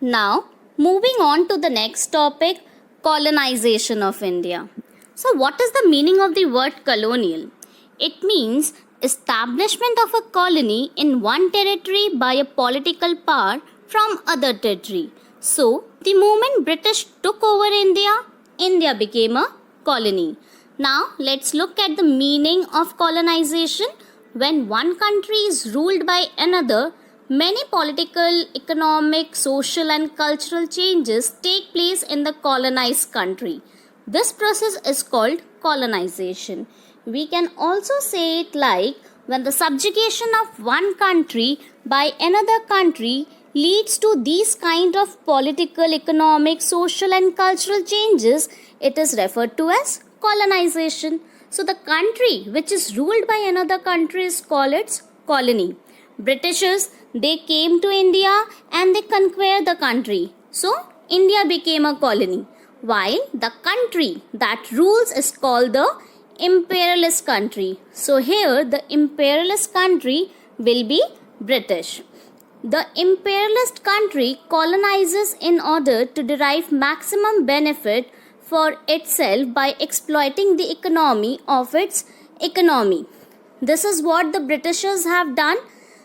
Now, moving on to the next topic, colonization of India. So, what is the meaning of the word colonial? It means establishment of a colony in one territory by a political power from other territory. So, the moment British took over India, India became a colony. Now, let's look at the meaning of colonization. When one country is ruled by another, many political, economic, social, and cultural changes take place in the colonized country. This process is called colonization. We can also say it like when the subjugation of one country by another country leads to these kind of political, economic, social, and cultural changes, it is referred to as colonization. So the country which is ruled by another country is called its colony. Britishers, they came to India and they conquered the country. So India became a colony. While the country that rules is called the imperialist country. So here the imperialist country will be British. The imperialist country colonizes in order to derive maximum benefit for itself by exploiting the economy of its economy. This is what the Britishers have done.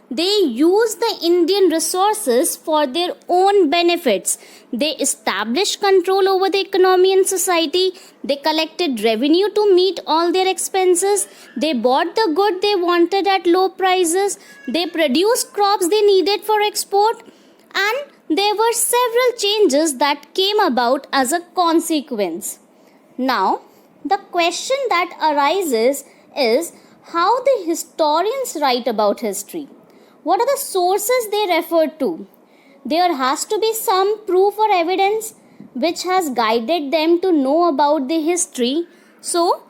They use the Indian resources for their own benefits. They established control over the economy and society. They collected revenue to meet all their expenses. They bought the good they wanted at low prices. They produced crops they needed for export. And there were several changes that came about as a consequence. Now, the question that arises is how the historians write about history. What are the sources they refer to? There has to be some proof or evidence which has guided them to know about the history. So,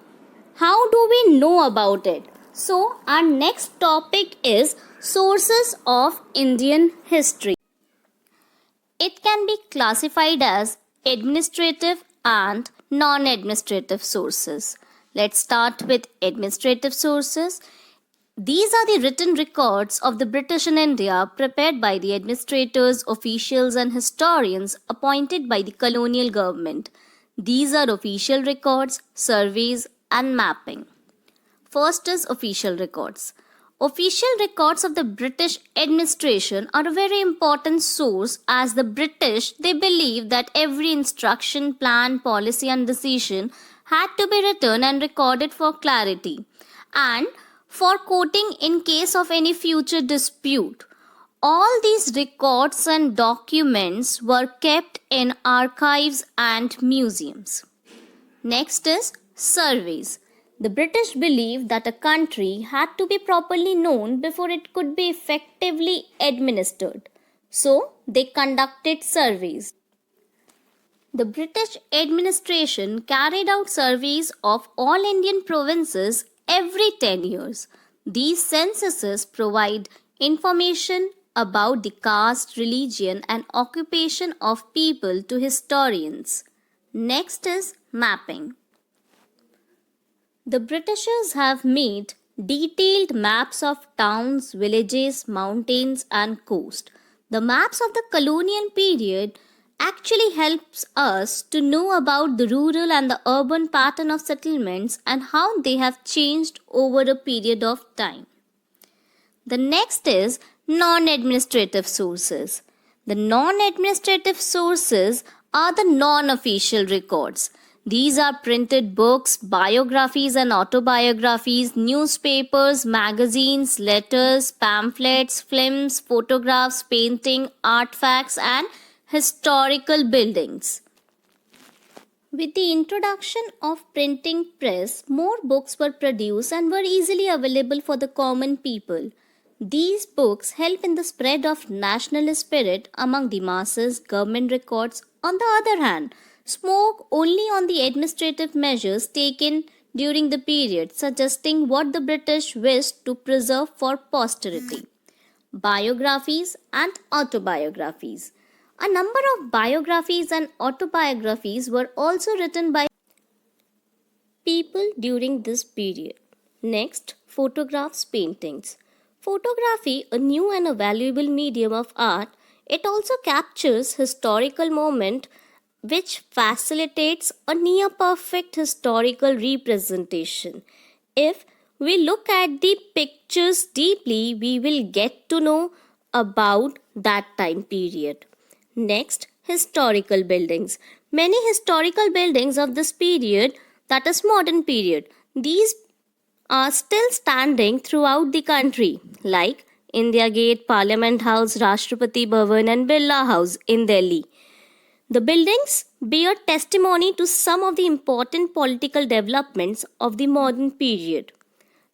how do we know about it? So, our next topic is sources of Indian history. It can be classified as administrative and non-administrative sources. Let's start with administrative sources. These are the written records of the British in India prepared by the administrators, officials, and historians appointed by the colonial government. These are official records, surveys, and mapping. First is official records. Official records of the British administration are a very important source as the British they believe that every instruction, plan, policy and decision had to be written and recorded for clarity and for quoting in case of any future dispute. All these records and documents were kept in archives and museums. Next is surveys. The British believed that a country had to be properly known before it could be effectively administered. So, they conducted surveys. The British administration carried out surveys of all Indian provinces every 10 years. These censuses provide information about the caste, religion, and occupation of people to historians. Next is mapping. The Britishers have made detailed maps of towns, villages, mountains, and coast. The maps of the colonial period actually helps us to know about the rural and the urban pattern of settlements and how they have changed over a period of time. The next is non-administrative sources. The non-administrative sources are the non-official records. These are printed books, biographies and autobiographies, newspapers, magazines, letters, pamphlets, films, photographs, painting, artifacts and historical buildings. With the introduction of printing press, more books were produced and were easily available for the common people. These books help in the spread of national spirit among the masses. Government records, on the other hand, spoke only on the administrative measures taken during the period, suggesting what the British wished to preserve for posterity. Biographies and autobiographies. A number of biographies and autobiographies were also written by people during this period. Next, photographs, paintings. Photography, a new and a valuable medium of art, It also captures historical moment which facilitates a near perfect historical representation. If we look at the pictures deeply, we will get to know about that time period. Next, historical buildings. Many historical buildings of this period, that is modern period, these are still standing throughout the country, like India Gate, Parliament House, Rashtrapati Bhavan, and Birla House in Delhi. The buildings bear testimony to some of the important political developments of the modern period.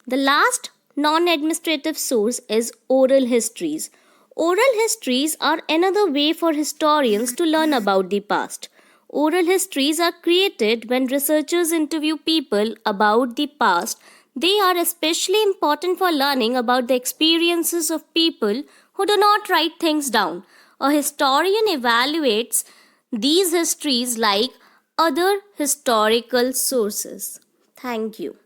The last non administrative source is oral histories. Oral histories are another way for historians to learn about the past. Oral histories are created when researchers interview people about the past. They are especially important for learning about the experiences of people who do not write things down. A historian evaluates these histories like other historical sources. Thank you.